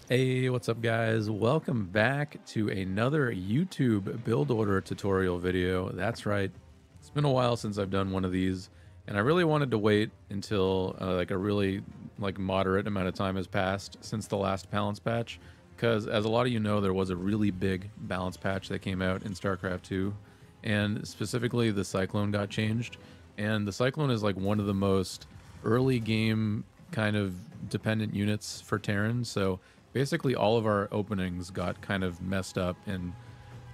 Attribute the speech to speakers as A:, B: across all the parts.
A: Hey, what's up guys? Welcome back to another YouTube build order tutorial video. That's right. It's been a while since I've done one of these, and I really wanted to wait until like a really moderate amount of time has passed since the last balance patch, because as a lot of you know, there was a really big balance patch that came out in StarCraft 2, and specifically the Cyclone got changed, and the Cyclone is like one of the most early game kind of dependent units for Terran, so basically all of our openings got kind of messed up, and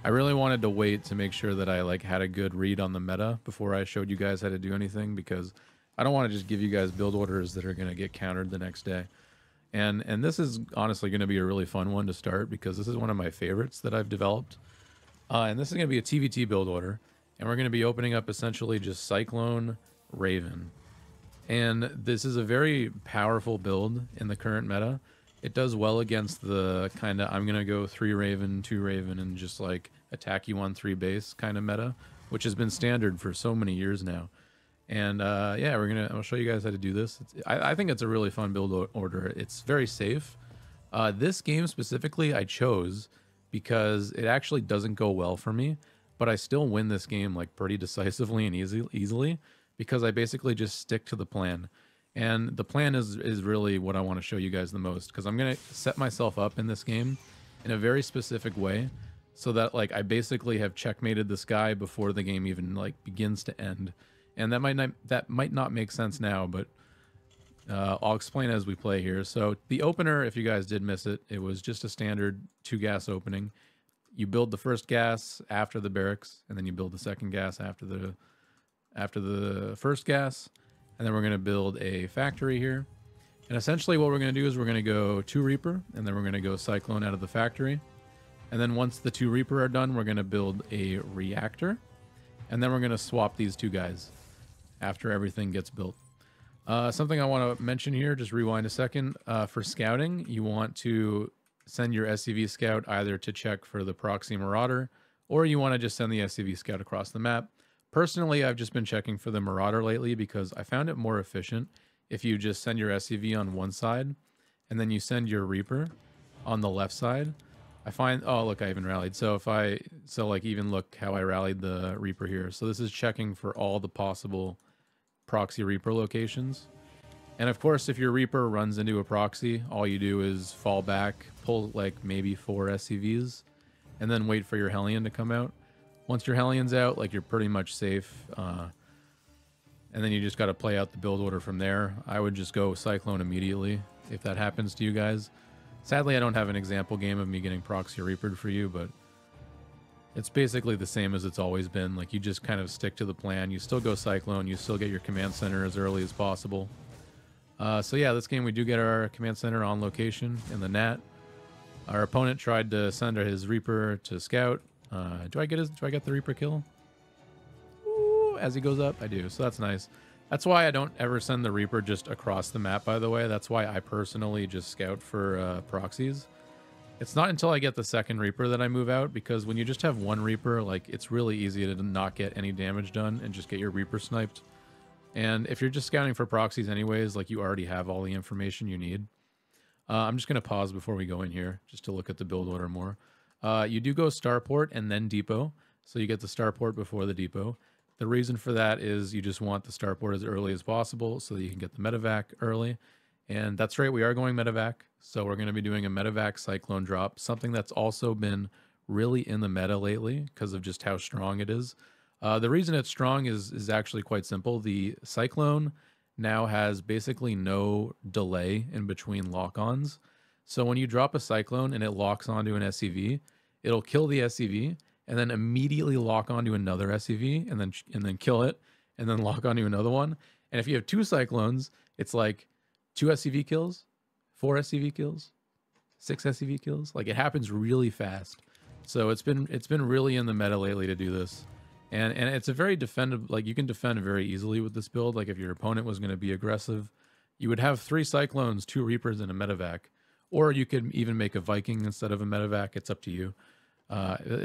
A: I really wanted to wait to make sure that I had a good read on the meta before I showed you guys how to do anything, because I don't want to just give you guys build orders that are going to get countered the next day. And this is honestly going to be a really fun one to start, because this is one of my favorites that I've developed. And this is going to be a TvT build order, and we're going to be opening up essentially just Cyclone Raven. And this is a very powerful build in the current meta. It does well against the kind of I'm going to go 3 Raven, 2 Raven, and just like attack you on 3 base kind of meta, which has been standard for so many years now. And yeah, I'll show you guys how to do this. I think it's a really fun build order. It's very safe. This game specifically I chose because it actually doesn't go well for me, but I still win this game like pretty decisively and easily, because I basically just stick to the plan. And the plan is really what I want to show you guys the most, because I'm going to set myself up in this game in a very specific way, so that like I basically have checkmated this guy before the game even like begins to end. And that might not make sense now, but I'll explain as we play here. So the opener, if you guys did miss it, it was just a standard 2-gas opening. You build the first gas after the barracks, and then you build the second gas after the first gas. And then we're going to build a factory here. And essentially what we're going to do is we're going to go 2 Reaper, and then we're going to go Cyclone out of the factory. And then once the 2 Reaper are done, we're going to build a reactor. And then we're going to swap these 2 guys after everything gets built. Something I want to mention here, just rewind a second. For scouting, you want to send your SCV scout either to check for the proxy marauder, or you want to just send the SCV scout across the map. Personally, I've just been checking for the Marauder lately, because I found it more efficient if you just send your SCV on one side and then you send your Reaper on the left side. I find, oh look, I even rallied. So even look how I rallied the Reaper here. So this is checking for all the possible proxy Reaper locations. And of course, if your Reaper runs into a proxy, all you do is fall back, pull like maybe 4 SCVs, and then wait for your Hellion to come out. Once your Hellion's out, like, you're pretty much safe. And then you just got to play out the build order from there. I would just go Cyclone immediately if that happens to you guys. Sadly, I don't have an example game of me getting proxy Reapered for you, but it's basically the same as it's always been. Like, you just kind of stick to the plan. You still go Cyclone. You still get your command center as early as possible. So yeah, this game we do get our command center on location in the Nat. Our opponent tried to send his Reaper to scout. Do I get the Reaper kill? Ooh, as he goes up, I do. So that's nice. That's why I don't ever send the Reaper just across the map, by the way. That's why I personally just scout for proxies. It's not until I get the second Reaper that I move out, because when you just have one Reaper, like, it's really easy to not get any damage done and just get your Reaper sniped. And if you're just scouting for proxies anyways, like, you already have all the information you need. I'm just going to pause before we go in here just to look at the build order more. You do go starport and then depot, so you get the starport before the depot. The reason for that is you just want the starport as early as possible so that you can get the medevac early. And that's right, we are going medevac, so we're going to be doing a medevac Cyclone drop, something that's also been really in the meta lately because of just how strong it is. The reason it's strong is actually quite simple. The Cyclone now has basically no delay in between lock-ons. So when you drop a Cyclone and it locks onto an SCV, it'll kill the SCV and then immediately lock onto another SCV and then kill it and then lock onto another one. And if you have 2 Cyclones, it's like 2 SCV kills, 4 SCV kills, 6 SCV kills. Like, it happens really fast. So it's been really in the meta lately to do this. And it's a very defendable, like, you can defend very easily with this build. Like, if your opponent was going to be aggressive, you would have 3 Cyclones, 2 Reapers, and a medevac. Or you could even make a Viking instead of a medevac. It's up to you.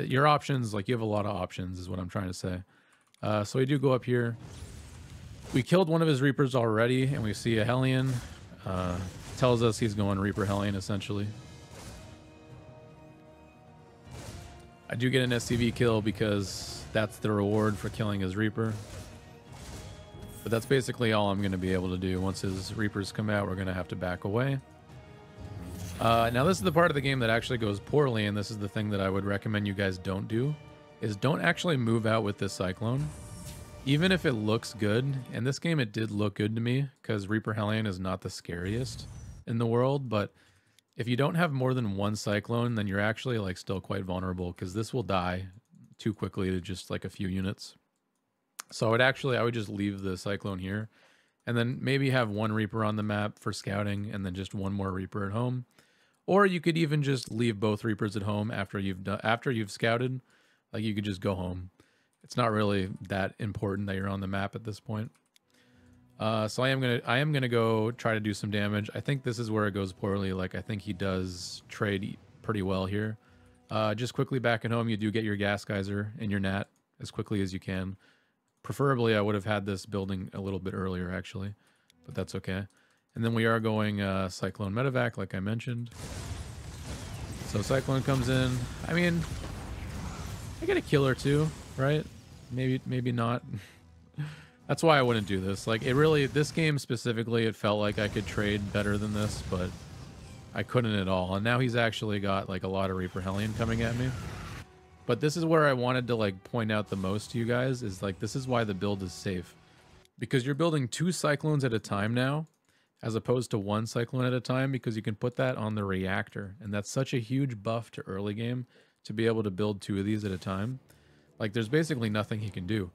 A: Your options, like, you have a lot of options is what I'm trying to say. So we do go up here. We killed one of his Reapers already, and we see a Hellion. Tells us he's going Reaper Hellion, essentially. I do get an SCV kill because that's the reward for killing his Reaper. But that's basically all I'm going to be able to do. Once his Reapers come out, we're going to have to back away. Now this is the part of the game that actually goes poorly, and this is the thing that I would recommend you guys don't do, is don't actually move out with this Cyclone. Even if it looks good, and this game it did look good to me, because Reaper Hellion is not the scariest in the world, but if you don't have more than one Cyclone, then you're actually like still quite vulnerable, because this will die too quickly to just like a few units. So I would just leave the Cyclone here, and then maybe have one Reaper on the map for scouting, and then just one more Reaper at home. Or you could even just leave both Reapers at home after you've scouted. Like you could just go home. It's not really that important that you're on the map at this point. So I am gonna go try to do some damage. I think this is where it goes poorly. Like I think he does trade pretty well here. Just quickly back at home, you do get your gas geyser and your nat as quickly as you can. Preferably, I would have had this building a little bit earlier actually, but that's okay. And then we are going Cyclone Medevac, like I mentioned. So Cyclone comes in. I mean, I get a kill or two, right? Maybe not. That's why I wouldn't do this. Like, this game specifically, it felt like I could trade better than this, but I couldn't at all. And now he's actually got, like, a lot of Reaper Hellion coming at me. But this is where I wanted to, like, point out the most to you guys, is, like, this is why the build is safe. Because you're building 2 Cyclones at a time now, as opposed to 1 Cyclone at a time, because you can put that on the reactor. And that's such a huge buff to early game to be able to build 2 of these at a time. Like, there's basically nothing he can do.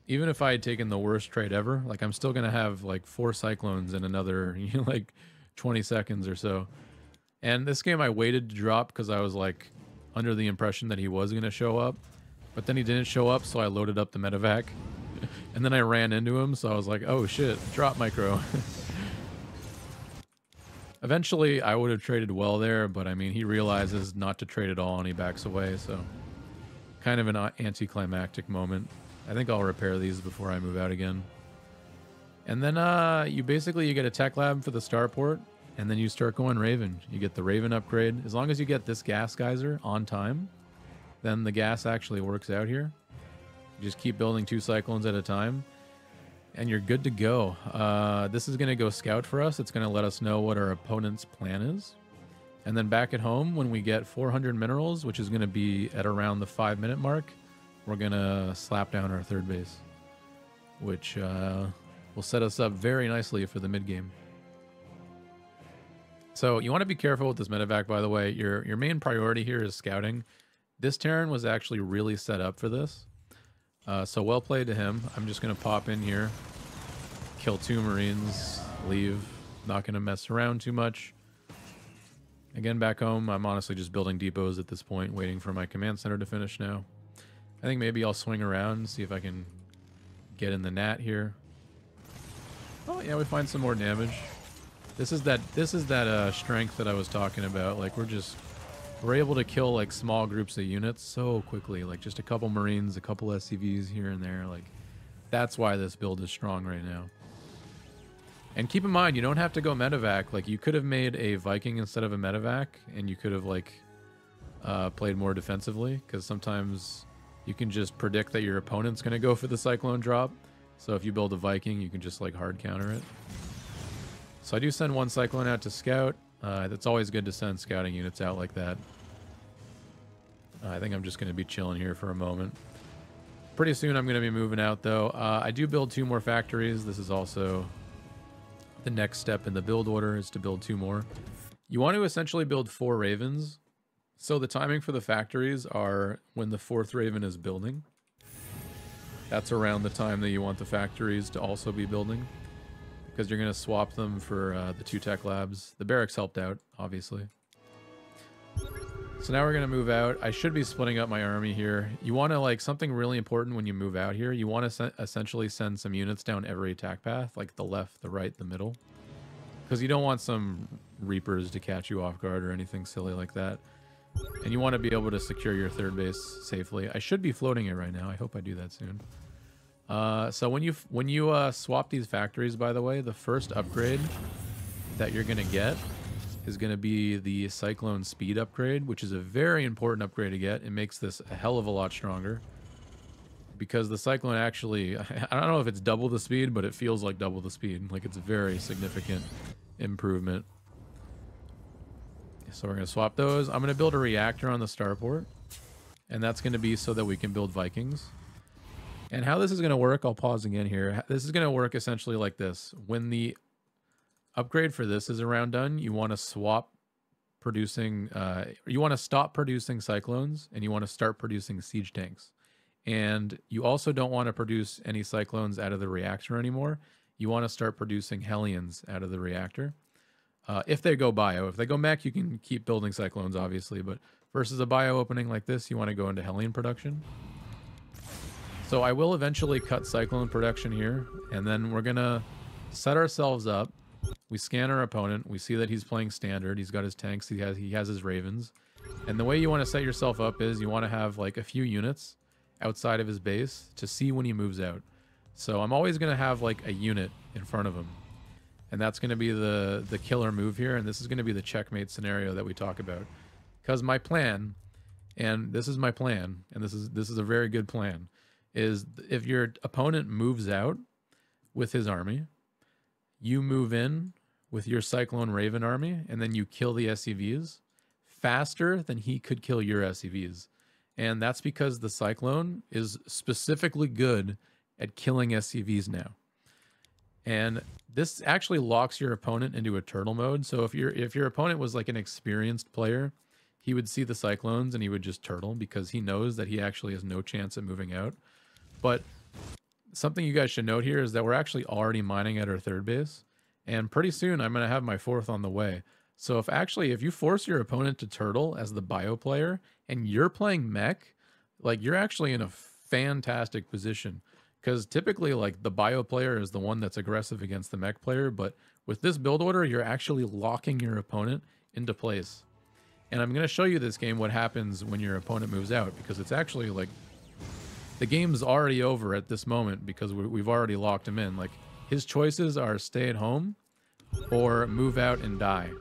A: Even if I had taken the worst trade ever, like, I'm still going to have, like, 4 Cyclones in another, like, 20 seconds or so. And this game I waited to drop because I was, like, under the impression that he was going to show up. But then he didn't show up, so I loaded up the medevac. And then I ran into him, so I was like, oh, shit, drop micro. Eventually, I would have traded well there, but I mean, he realizes not to trade at all and he backs away, so kind of an anticlimactic moment. I think I'll repair these before I move out again. And then you get a tech lab for the starport, and then you start going Raven. You get the Raven upgrade. As long as you get this gas geyser on time, then the gas actually works out here. You just keep building 2 Cyclones at a time, and you're good to go. This is going to go scout for us. It's going to let us know what our opponent's plan is. And then back at home, when we get 400 minerals, which is going to be at around the 5-minute mark, we're going to slap down our 3rd base, which will set us up very nicely for the mid-game. So you want to be careful with this medevac, by the way. Your main priority here is scouting. This Terran was actually really set up for this. So well played to him. I'm just going to pop in here, kill 2 Marines, leave. Not going to mess around too much. Again, back home, I'm honestly just building depots at this point, waiting for my command center to finish now. I think maybe I'll swing around and see if I can get in the nat here. Oh yeah, we find some more damage. This is that strength that I was talking about. Like we're able to kill like small groups of units so quickly. Like just a couple Marines, a couple SCVs here and there. Like that's why this build is strong right now. And keep in mind, you don't have to go medevac. Like you could have made a Viking instead of a medevac, and you could have like played more defensively, because sometimes you can just predict that your opponent's going to go for the Cyclone drop. So if you build a Viking, you can just like hard counter it. So I do send 1 Cyclone out to scout. That's always good to send scouting units out like that. I think I'm just going to be chilling here for a moment. Pretty soon I'm going to be moving out though. I do build 2 more factories. This is also the next step in the build order, is to build 2 more. You want to essentially build 4 Ravens. So the timing for the factories are when the 4th Raven is building. That's around the time that you want the factories to also be building, because you're going to swap them for the 2 tech labs. The barracks helped out, obviously. So now we're going to move out. I should be splitting up my army here. You want to, like, something really important when you move out here, you want to essentially send some units down every attack path, like the left, the right, the middle. Because you don't want some Reapers to catch you off guard or anything silly like that. And you want to be able to secure your 3rd base safely. I should be floating it right now. I hope I do that soon. So when you swap these factories, by the way, the first upgrade that you're going to get is going to be the Cyclone speed upgrade, which is a very important upgrade to get. It makes this a hell of a lot stronger. Because the Cyclone actually, I don't know if it's double the speed, but it feels like double the speed. Like, it's a very significant improvement. So we're going to swap those. I'm going to build a reactor on the starport. And that's going to be so that we can build Vikings. And how this is going to work, I'll pause again here. This is going to work essentially like this. When the upgrade for this is around done, you want to swap producing, you want to stop producing Cyclones, and you want to start producing siege tanks. And you also don't want to produce any Cyclones out of the reactor anymore. You want to start producing Hellions out of the reactor. If they go bio. If they go mech, you can keep building Cyclones, obviously. But versus a bio opening like this, you want to go into Hellion production. So I will eventually cut Cyclone production here. And then we're going to set ourselves up. We scan our opponent. We see that he's playing standard. He's got his tanks. He has his ravens. And the way you want to set yourself up is you want to have like a few units outside of his base to see when he moves out. So I'm always going to have like a unit in front of him. And that's going to be the killer move here. And this is going to be the checkmate scenario that we talk about. Because my plan, and this is my plan, and this is a very good plan, is if your opponent moves out with his army, you move in with your Cyclone Raven army, and then you kill the SCVs faster than he could kill your SCVs. And that's because the Cyclone is specifically good at killing SCVs now. And this actually locks your opponent into a turtle mode. So if your opponent was like an experienced player, he would see the Cyclones and he would just turtle because he knows that he actually has no chance of moving out. But something you guys should note here is that we're actually already mining at our third base. And pretty soon I'm going to have my fourth on the way. So if you force your opponent to turtle as the bio player and you're playing mech, like you're actually in a fantastic position. Because typically like the bio player is the one that's aggressive against the mech player. But with this build order, you're actually locking your opponent into place. And I'm going to show you this game what happens when your opponent moves out. Because it's actually like the game's already over at this moment because we've already locked him in. Like his choices are stay at home or move out and die.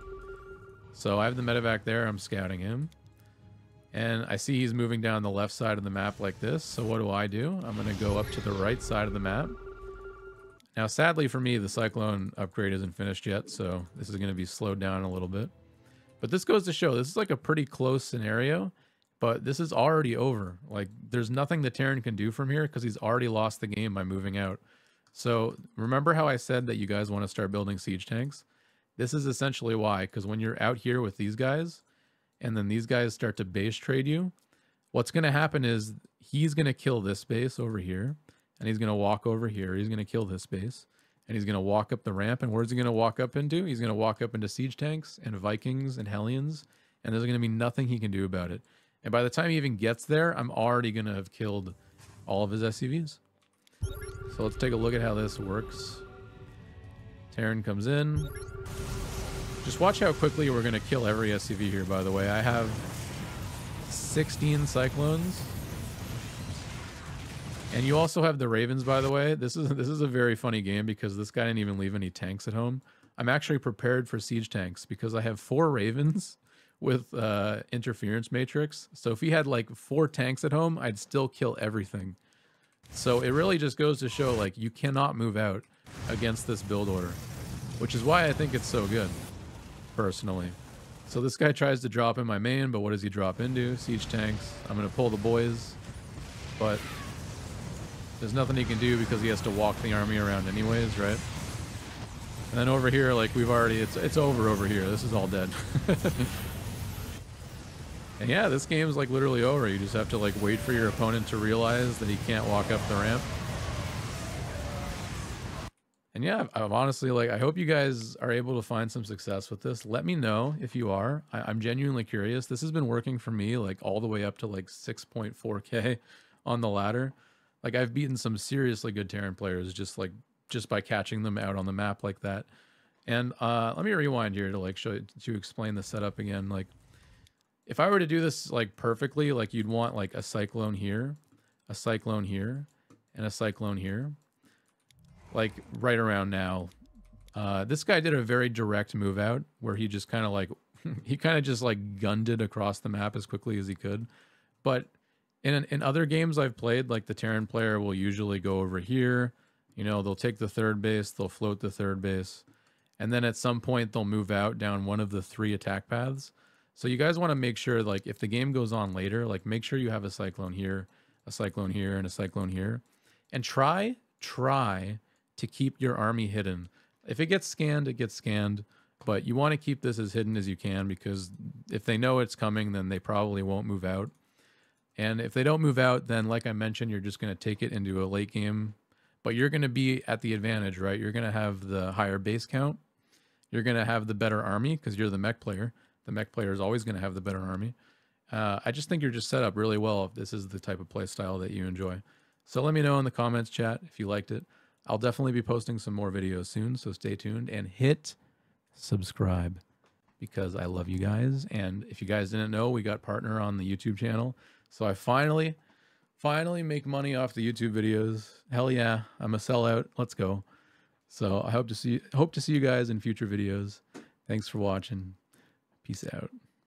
A: So I have the medevac there. I'm scouting him. And I see he's moving down the left side of the map like this. So what do? I'm going to go up to the right side of the map. Now, sadly for me, the Cyclone upgrade isn't finished yet. So this is going to be slowed down a little bit. But this goes to show this is like a pretty close scenario. But this is already over. Like there's nothing the Terran can do from here because he's already lost the game by moving out. So remember how I said that you guys want to start building siege tanks? This is essentially why, because when you're out here with these guys, and then these guys start to base trade you, what's going to happen is he's going to kill this base over here, and he's going to walk over here. He's going to kill this base, and he's going to walk up the ramp. And where's he going to walk up into? He's going to walk up into siege tanks and Vikings and Hellions, and there's going to be nothing he can do about it. And by the time he even gets there, I'm already going to have killed all of his SCVs. So let's take a look at how this works. Terran comes in. Just watch how quickly we're going to kill every SCV here, by the way. I have 16 Cyclones. And you also have the Ravens, by the way. This is a very funny game because this guy didn't even leave any tanks at home. I'm actually prepared for siege tanks because I have 4 Ravens with interference matrix. So if he had like 4 tanks at home, I'd still kill everything. So it really just goes to show like you cannot move out against this build order, which is why I think it's so good, personally. So this guy tries to drop in my main, but what does he drop into? Siege tanks. I'm going to pull the boys, but there's nothing he can do because he has to walk the army around anyways, right? And then over here, like we've already, it's over here. This is all dead. And yeah, this game is like literally over. You just have to like wait for your opponent to realize that he can't walk up the ramp. And yeah, I'm honestly like, I hope you guys are able to find some success with this. Let me know if you are. I'm genuinely curious. This has been working for me like all the way up to like 6.4K on the ladder. Like I've beaten some seriously good Terran players just by catching them out on the map like that. And let me rewind here to like to explain the setup again. Like if I were to do this like perfectly, like you'd want like a Cyclone here, a Cyclone here, and a Cyclone here. Like right around now, This guy did a very direct move out where he just kind of like, he kind of just like gunned it across the map as quickly as he could. But in other games I've played, like the Terran player will usually go over here. You know, they'll take the third base, they'll float the third base, and then at some point they'll move out down one of the 3 attack paths. So you guys want to make sure, like, if the game goes on later, like, make sure you have a Cyclone here, a Cyclone here, and a Cyclone here. And try to keep your army hidden. If it gets scanned, it gets scanned. But you want to keep this as hidden as you can, because if they know it's coming, then they probably won't move out. And if they don't move out, then like I mentioned, you're just going to take it into a late game. But you're going to be at the advantage, right? You're going to have the higher base count. You're going to have the better army because you're the mech player. The mech player is always going to have the better army. I just think you're just set up really well if this is the type of play style that you enjoy. So let me know in the comments, chat, if you liked it. I'll definitely be posting some more videos soon, so stay tuned and hit subscribe because I love you guys. And if you guys didn't know, we got partner on the YouTube channel. So I finally make money off the YouTube videos. Hell yeah, I'm a sellout. Let's go. So I hope to see you guys in future videos. Thanks for watching. Peace out.